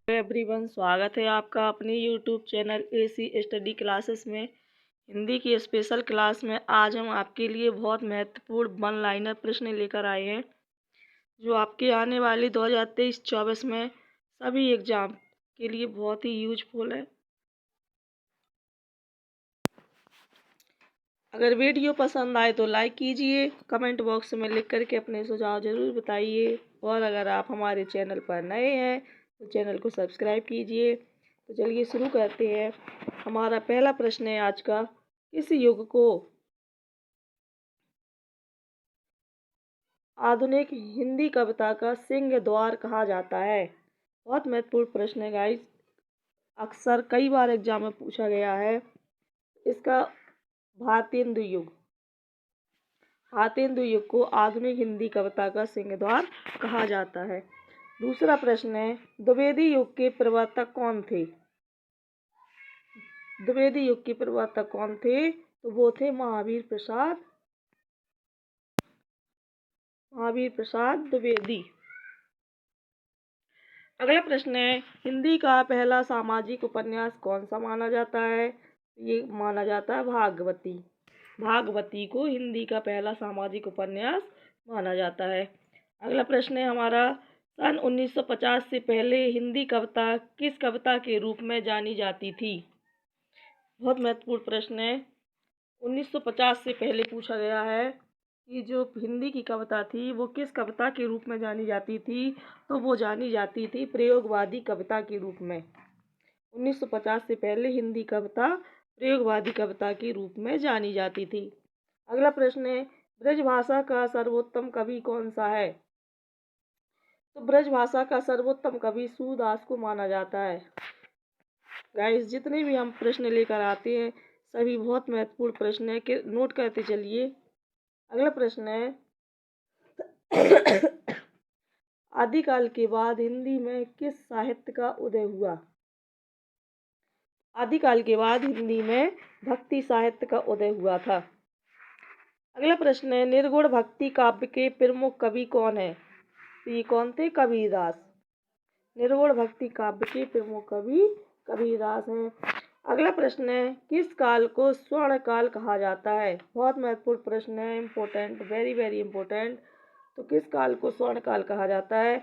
Everyone, स्वागत है आपका अपने YouTube channel AC study classes में। हिंदी की स्पेशल क्लास में आज हम आपके लिए बहुत महत्वपूर्ण वन लाइनर प्रश्न लेकर आए हैं, जो आपके आने वाले 2023-24 में सभी एग्जाम के लिए बहुत ही यूजफुल है। अगर वीडियो पसंद आए तो लाइक कीजिए, कमेंट बॉक्स में लिख करके अपने सुझाव ज़रूर बताइए, और अगर आप हमारे चैनल पर नए हैं तो चैनल को सब्सक्राइब कीजिए। तो चलिए शुरू करते हैं। हमारा पहला प्रश्न है आज का, किस युग को आधुनिक हिंदी कविता का सिंह द्वार कहा जाता है? बहुत महत्वपूर्ण प्रश्न है गाइस, अक्सर कई बार एग्जाम में पूछा गया है। इसका भारतेंदु युग, भारतेंदु युग को आधुनिक हिंदी कविता का सिंहद्वार कहा जाता है। दूसरा प्रश्न है, द्विवेदी युग के प्रवर्तक कौन थे? द्विवेदी युग के प्रवर्तक कौन थे? तो वो थे महावीर प्रसाद द्विवेदी। अगला प्रश्न है, हिंदी का पहला सामाजिक उपन्यास कौन सा माना जाता है? ये माना जाता है भागवती। भागवती को हिंदी का पहला सामाजिक उपन्यास माना जाता है। अगला प्रश्न है हमारा, सन 1950 से पहले हिंदी कविता किस कविता के रूप में जानी जाती थी? बहुत महत्वपूर्ण प्रश्न है। 1950 से पहले पूछा गया है कि जो हिंदी की कविता थी वो किस कविता के रूप में जानी जाती थी? तो वो जानी जाती थी प्रयोगवादी कविता के रूप में। 1950 से पहले हिंदी कविता प्रयोगवादी कविता के रूप में जानी जाती थी। अगला प्रश्न है, ब्रजभाषा का सर्वोत्तम कवि कौन सा है? तो ब्रजभाषा का सर्वोत्तम कवि सूरदास को माना जाता है। गाइस, जितने भी हम प्रश्न लेकर आते हैं सभी बहुत महत्वपूर्ण प्रश्न है, कि नोट करते चलिए। अगला प्रश्न है, आदिकाल के बाद हिंदी में किस साहित्य का उदय हुआ? आदिकाल के बाद हिंदी में भक्ति साहित्य का उदय हुआ था। अगला प्रश्न है, निर्गुण भक्ति काव्य के प्रमुख कवि कौन है? तो ये कौन थे? कबीरदास। निर्गुण भक्ति काव्य के प्रमुख कवि कबीरदास हैं। अगला प्रश्न है, किस काल को स्वर्ण काल कहा जाता है? बहुत महत्वपूर्ण प्रश्न है, इम्पोर्टेंट, वेरी वेरी इम्पोर्टेंट। तो किस काल को स्वर्ण काल कहा जाता है?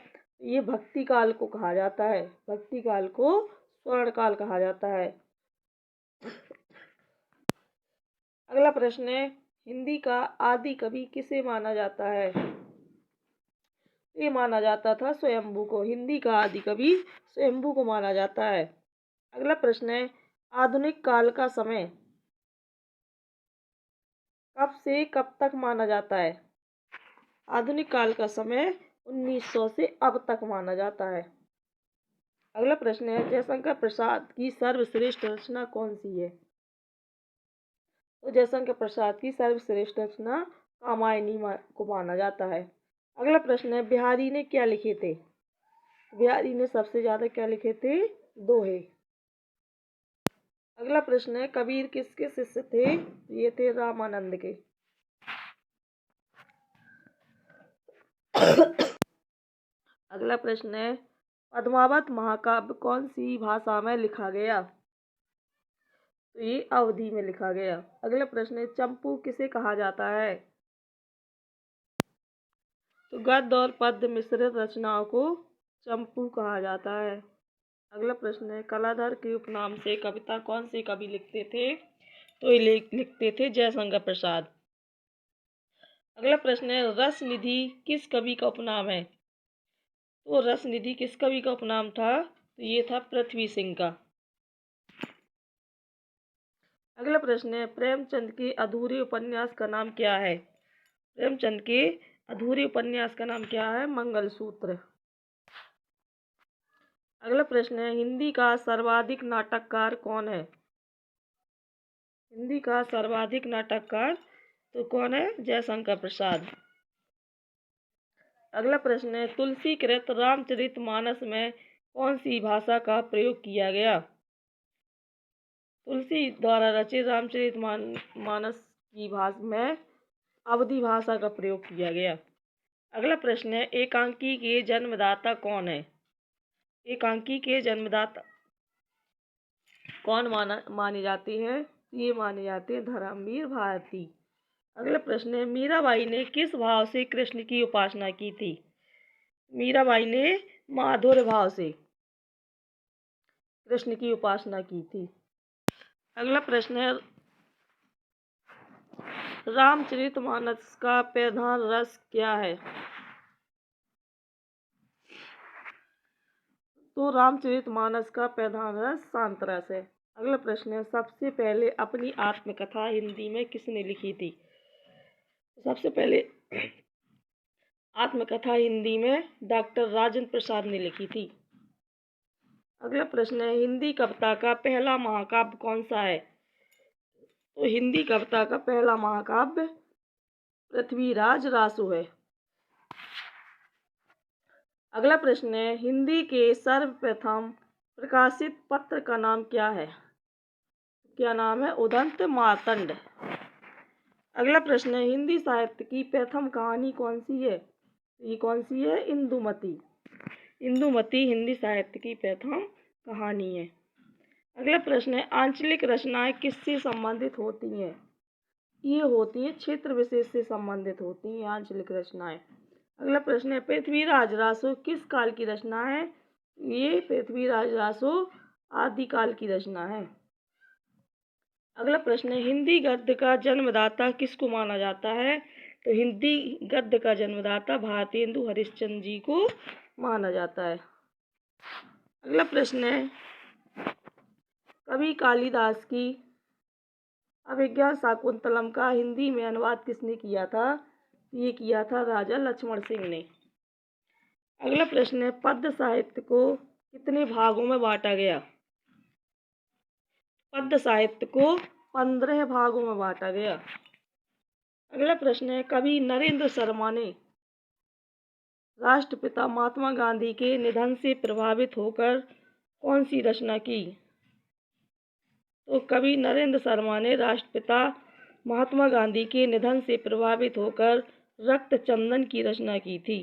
ये भक्ति काल को कहा जाता है। भक्ति काल को स्वर्ण काल कहा जाता है। अगला प्रश्न है, हिंदी का आदि कवि किसे माना जाता है? ये माना जाता था स्वयंभू को। हिंदी का आदि कवि स्वयंभू को माना जाता है। अगला प्रश्न है, आधुनिक काल का समय कब से कब तक माना जाता है? आधुनिक काल का समय 1900 से अब तक माना जाता है। अगला प्रश्न है, जयशंकर प्रसाद की सर्वश्रेष्ठ रचना कौन सी है? तो जयशंकर प्रसाद की सर्वश्रेष्ठ रचना कामायनी को माना जाता है। अगला प्रश्न है, बिहारी ने क्या लिखे थे? बिहारी ने सबसे ज्यादा क्या लिखे थे? दोहे। अगला प्रश्न है, कबीर किसके शिष्य थे? ये थे रामानंद के। अगला प्रश्न है, पद्मावत महाकाव्य कौन सी भाषा में लिखा गया? तो ये अवधी में लिखा गया। अगला प्रश्न है, चंपू किसे कहा जाता है? तो गद्य और पद्य मिश्रित रचनाओं को चंपू कहा जाता है। अगला प्रश्न है, कलाधर के उपनाम से कविता कौन से कवि लिखते थे? तो ये लिखते थे जयशंकर प्रसाद। अगला प्रश्न है, रस निधि किस कवि का उपनाम है? तो रस निधि किस कवि का उपनाम था? तो ये था पृथ्वी सिंह का। अगला प्रश्न है, प्रेमचंद के अधूरे उपन्यास का नाम क्या है? प्रेमचंद के अधूरे उपन्यास का नाम क्या है? मंगलसूत्र। अगला प्रश्न है, हिंदी का सर्वाधिक नाटककार कौन है? हिंदी का सर्वाधिक नाटककार तो कौन है? जयशंकर प्रसाद। अगला प्रश्न है, तुलसी कृत रामचरितमानस में कौन सी भाषा का प्रयोग किया गया? तुलसी द्वारा रचित रामचरितमानस की भाषा में अवधी भाषा का प्रयोग किया गया। अगला प्रश्न है, एकांकी के जन्मदाता कौन है? एकांकी के जन्मदाता कौन मानी जाती है? ये माने जाते हैं धर्मवीर भारती। अगला प्रश्न है, मीराबाई ने किस भाव से कृष्ण की उपासना की थी? मीराबाई ने माधुर्य भाव से कृष्ण की उपासना की थी। अगला प्रश्न है, रामचरितमानस का प्रधान रस क्या है? तो रामचरितमानस का प्रधान रस शांत रस है। अगला प्रश्न है, सबसे पहले अपनी आत्मकथा हिंदी में किसने लिखी थी? सबसे पहले आत्मकथा हिंदी में डॉक्टर राजेंद्र प्रसाद ने लिखी थी। अगला प्रश्न है, हिंदी कविता का पहला महाकाव्य कौन सा है? तो हिंदी कविता का पहला महाकाव्य पृथ्वीराज रासो है। अगला प्रश्न है, हिंदी के सर्वप्रथम प्रकाशित पत्र का नाम क्या है? क्या नाम है? उदंत मार्तंड। अगला प्रश्न है, हिंदी साहित्य की प्रथम कहानी कौन सी है? ये कौन सी है? इंदुमती। इंदुमती हिंदी साहित्य की प्रथम कहानी है। अगला प्रश्न है, आंचलिक रचनाएं किससे संबंधित होती हैं? ये होती है क्षेत्र विशेष से संबंधित होती हैं आंचलिक रचनाएं। अगला प्रश्न है, पृथ्वीराज रासो किस काल की रचना है? ये पृथ्वीराज रासो आदिकाल की रचना है। अगला प्रश्न है, हिंदी गद्य का जन्मदाता किसको माना जाता है? तो हिंदी गद्य का जन्मदाता भारतेंदु हरिश्चंद्र जी को माना जाता है। अगला प्रश्न है, कवि कालिदास की अभिज्ञान शाकुंतलम का हिंदी में अनुवाद किसने किया था? ये किया था राजा लक्ष्मण सिंह ने। अगला प्रश्न है, पद्य साहित्य को कितने भागों में बांटा गया? पद्य साहित्य को 15 भागों में बांटा गया। अगला प्रश्न है, कवि नरेंद्र शर्मा ने राष्ट्रपिता महात्मा गांधी के निधन से प्रभावित होकर कौन सी रचना की? तो कवि नरेंद्र शर्मा ने राष्ट्रपिता महात्मा गांधी के निधन से प्रभावित होकर रक्त चंदन की रचना की थी।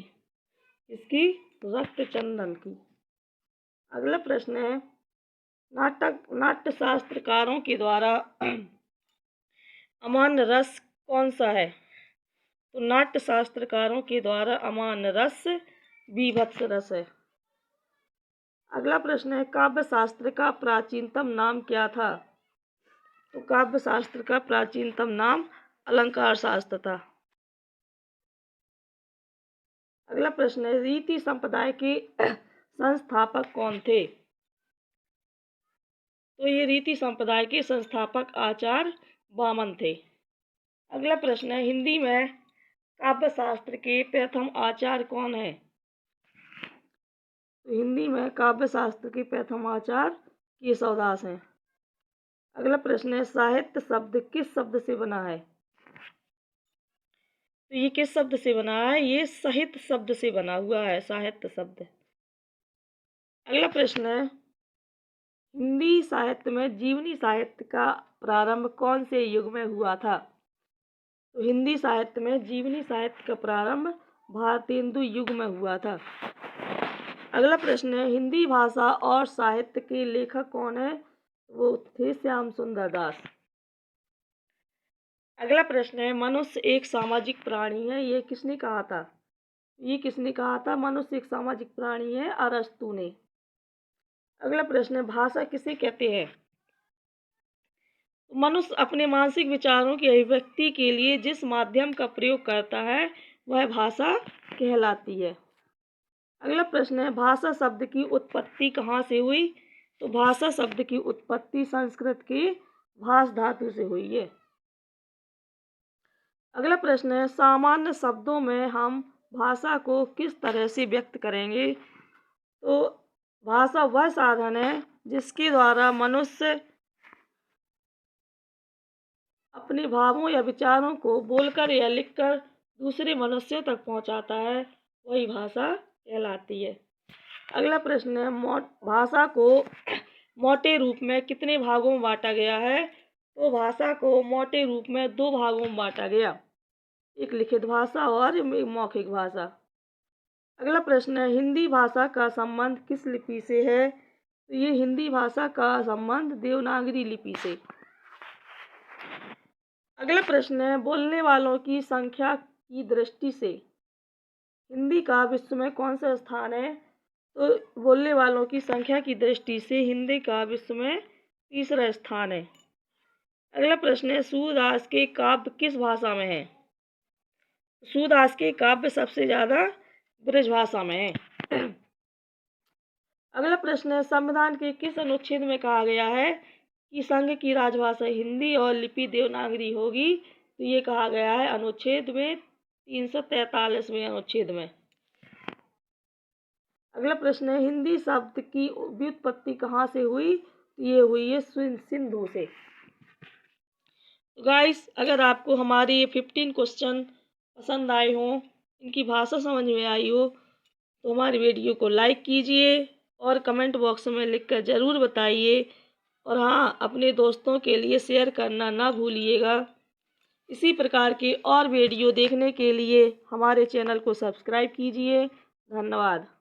इसकी रक्त चंदन की। अगला प्रश्न है, नाट्य शास्त्रकारों के द्वारा अमान्य रस कौन सा है? तो नाट्य शास्त्रकारों के द्वारा अमान्य रस बीभत्स रस है। अगला प्रश्न है, काव्य शास्त्र का प्राचीनतम नाम क्या था? तो काव्य शास्त्र का प्राचीनतम नाम अलंकार शास्त्र था। अगला प्रश्न है, रीति संप्रदाय के संस्थापक कौन थे? तो ये रीति संप्रदाय के संस्थापक आचार्य वामन थे। अगला प्रश्न है, हिंदी में काव्य शास्त्र के प्रथम आचार्य कौन है? तो हिंदी में काव्य शास्त्र के प्रथम आचार्य केशवदास हैं। अगला प्रश्न है, साहित्य शब्द किस शब्द से बना है? तो ये किस शब्द से बना है? ये साहित्य शब्द से बना हुआ है, साहित्य शब्द। अगला प्रश्न है, हिंदी साहित्य में जीवनी साहित्य का प्रारंभ कौन से युग में हुआ था? तो हिंदी साहित्य में जीवनी साहित्य का प्रारंभ भारतेंदु युग में हुआ था। अगला प्रश्न है, हिंदी भाषा और साहित्य के लेखक कौन है? वो थे श्याम सुंदर दास। अगला प्रश्न है, मनुष्य एक सामाजिक प्राणी है, ये किसने कहा था? ये किसने कहा था? मनुष्य एक सामाजिक प्राणी है, अरस्तु ने। अगला प्रश्न है, भाषा किसे कहते हैं? मनुष्य अपने मानसिक विचारों की अभिव्यक्ति के लिए जिस माध्यम का प्रयोग करता है वह भाषा कहलाती है। अगला प्रश्न है, भाषा शब्द की उत्पत्ति कहाँ से हुई? तो भाषा शब्द की उत्पत्ति संस्कृत के भाष धातु से हुई है। अगला प्रश्न है, सामान्य शब्दों में हम भाषा को किस तरह से व्यक्त करेंगे? तो भाषा वह साधन है जिसके द्वारा मनुष्य अपने भावों या विचारों को बोलकर या लिखकर दूसरे मनुष्यों तक पहुंचाता है, वही भाषा कहलाती है। अगला प्रश्न है, भाषा को मोटे रूप में कितने भागों में बांटा गया है? तो भाषा को मोटे रूप में 2 भागों में बांटा गया, एक लिखित भाषा और मौखिक भाषा। अगला प्रश्न है, हिंदी भाषा का संबंध किस लिपि से है? तो ये हिंदी भाषा का संबंध देवनागरी लिपि से। अगला प्रश्न है, बोलने वालों की संख्या की दृष्टि से हिंदी का विश्व में कौन सा स्थान है? तो बोलने वालों की संख्या की दृष्टि से हिंदी का विश्व में तीसरा स्थान है। अगला प्रश्न है, सूरदास के काव्य किस भाषा में है? सूरदास के काव्य सबसे ज्यादा ब्रज भाषा में है। अगला प्रश्न है, संविधान के किस अनुच्छेद में कहा गया है कि संघ की राजभाषा हिंदी और लिपि देवनागरी होगी? तो ये कहा गया है अनुच्छेद में 343वें अनुच्छेद में। अगला प्रश्न है, हिंदी शब्द की व्युत्पत्ति कहाँ से हुई? तो ये हुई है सिंधु से। तो गाइस, अगर आपको हमारे ये 15 क्वेश्चन पसंद आए हों, इनकी भाषा समझ में आई हो, तो हमारी वीडियो को लाइक कीजिए और कमेंट बॉक्स में लिखकर ज़रूर बताइए। और हाँ, अपने दोस्तों के लिए शेयर करना ना भूलिएगा। इसी प्रकार के और वीडियो देखने के लिए हमारे चैनल को सब्सक्राइब कीजिए। धन्यवाद।